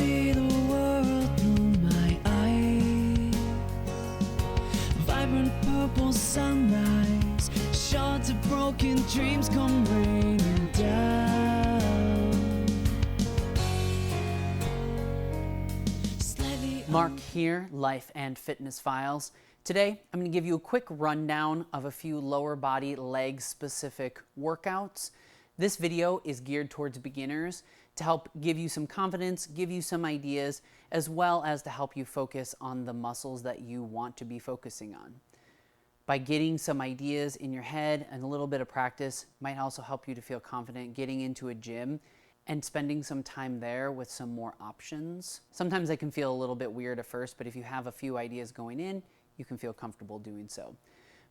see the world through my eyes. Vibrant purple sunrise, shards of broken dreams come raining down. Mark here, Life and Fitness Files. Today, I'm going to give you a quick rundown of a few lower body leg specific workouts. This video is geared towards beginners to help give you some confidence, give you some ideas, as well as to help you focus on the muscles that you want to be focusing on. By getting some ideas in your head and a little bit of practice might also help you to feel confident getting into a gym and spending some time there with some more options. Sometimes they can feel a little bit weird at first, but if you have a few ideas going in, you can feel comfortable doing so.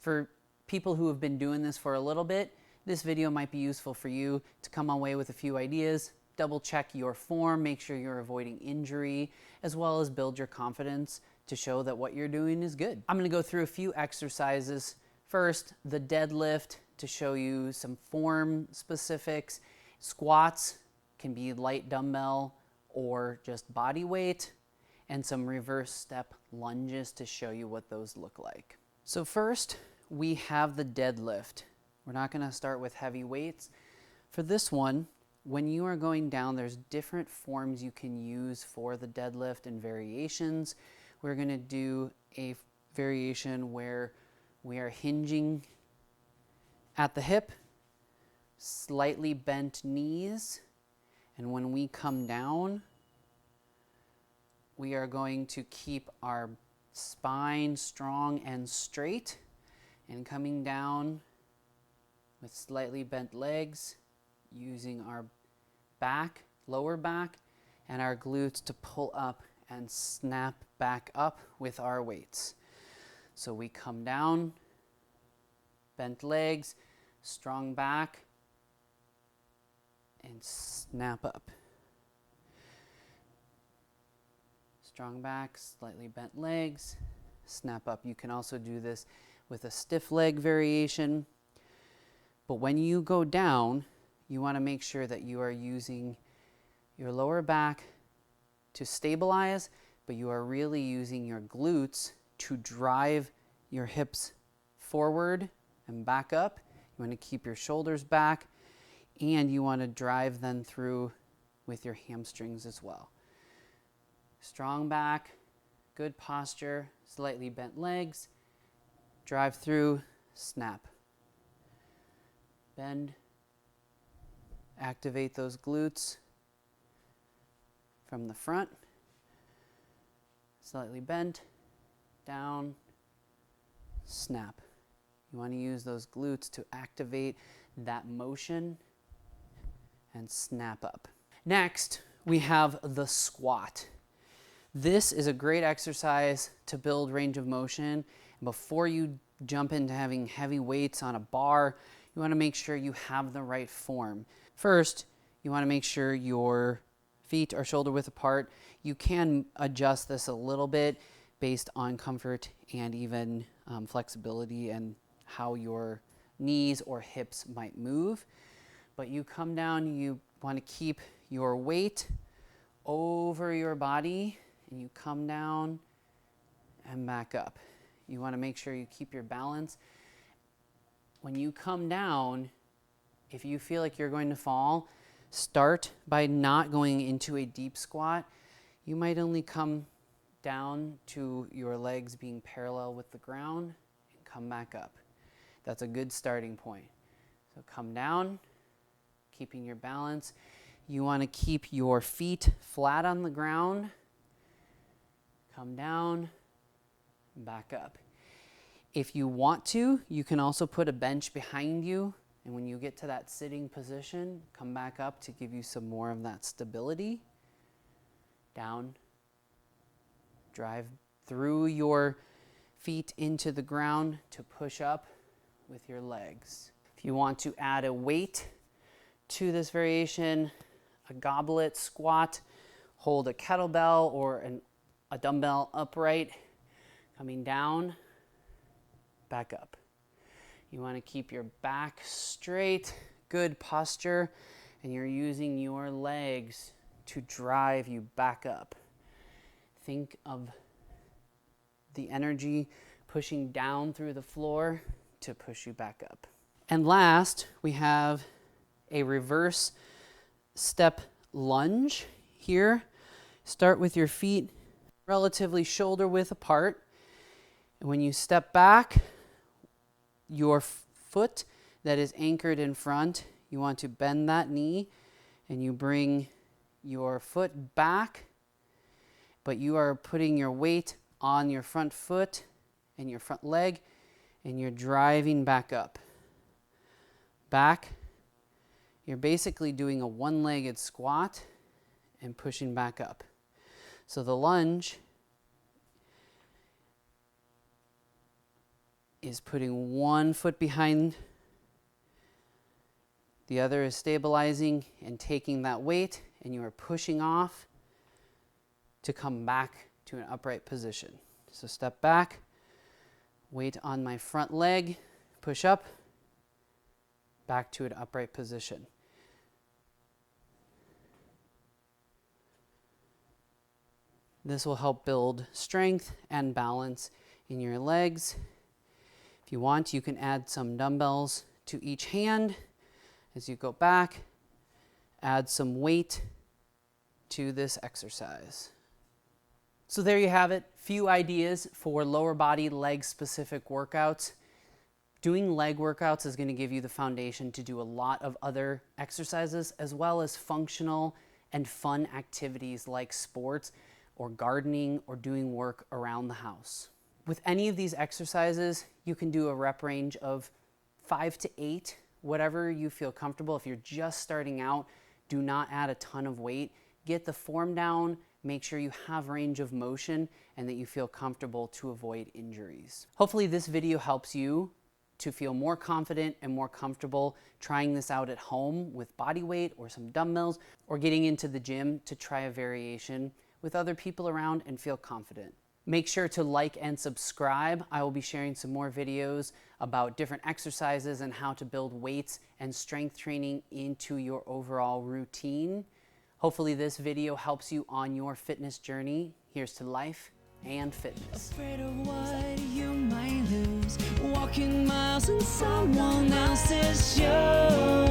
For people who have been doing this for a little bit, this video might be useful for you to come away with a few ideas, double check your form, make sure you're avoiding injury, as well as build your confidence to show that what you're doing is good. I'm gonna go through a few exercises. First, the deadlift to show you some form specifics. Squats can be light dumbbell or just body weight, and some reverse step lunges to show you what those look like. So first, we have the deadlift. We're not gonna start with heavy weights. For this one, when you are going down, there's different forms you can use for the deadlift and variations. We're gonna do a variation where we are hinging at the hip, slightly bent knees, and when we come down, we are going to keep our spine strong and straight, and coming down with slightly bent legs, using our back, lower back, and our glutes to pull up and snap back up with our weights. So we come down, bent legs, strong back, and snap up. Strong back, slightly bent legs, snap up. You can also do this with a stiff leg variation. But when you go down, you want to make sure that you are using your lower back to stabilize, but you are really using your glutes to drive your hips forward and back up. You want to keep your shoulders back, and you want to drive them through with your hamstrings as well. Strong back, good posture, slightly bent legs, drive through, snap. Bend, activate those glutes from the front, slightly bent, down, snap. You want to use those glutes to activate that motion and snap up. Next, we have the squat. This is a great exercise to build range of motion. Before you jump into having heavy weights on a bar, you want to make sure you have the right form. First, you want to make sure your feet are shoulder width apart. You can adjust this a little bit based on comfort and even flexibility and how your knees or hips might move. But you come down, you want to keep your weight over your body, and you come down and back up. You want to make sure you keep your balance. When you come down, if you feel like you're going to fall, start by not going into a deep squat. You might only come down to your legs being parallel with the ground and come back up. That's a good starting point. So come down, keeping your balance. You want to keep your feet flat on the ground. Come down, back up. If you want to, you can also put a bench behind you, and when you get to that sitting position, come back up to give you some more of that stability. Down, drive through your feet into the ground to push up with your legs. If you want to add a weight to this variation, a goblet squat, hold a kettlebell or a dumbbell upright, coming down, back up. You want to keep your back straight, good posture, and you're using your legs to drive you back up. Think of the energy pushing down through the floor to push you back up. And last, we have a reverse step lunge here. Start with your feet relatively shoulder width apart. And when you step back, your foot that is anchored in front, you want to bend that knee and you bring your foot back, but you are putting your weight on your front foot and your front leg, and you're driving back up. Back. You're basically doing a one-legged squat and pushing back up. So the lunge is putting one foot behind, the other is stabilizing and taking that weight, and you are pushing off to come back to an upright position. So step back, weight on my front leg, push up, back to an upright position. This will help build strength and balance in your legs. If you want, you can add some dumbbells to each hand as you go back. Add some weight to this exercise. So there you have it, few ideas for lower body leg specific workouts. Doing leg workouts is going to give you the foundation to do a lot of other exercises, as well as functional and fun activities like sports or gardening or doing work around the house. With any of these exercises, you can do a rep range of 5 to 8, whatever you feel comfortable. If you're just starting out, do not add a ton of weight. Get the form down, make sure you have range of motion and that you feel comfortable to avoid injuries. Hopefully this video helps you to feel more confident and more comfortable trying this out at home with body weight or some dumbbells, or getting into the gym to try a variation with other people around and feel confident. Make sure to like and subscribe. I will be sharing some more videos about different exercises and how to build weights and strength training into your overall routine. Hopefully this video helps you on your fitness journey. Here's to life and fitness. Afraid of what you might lose, walking miles in someone else's shoes.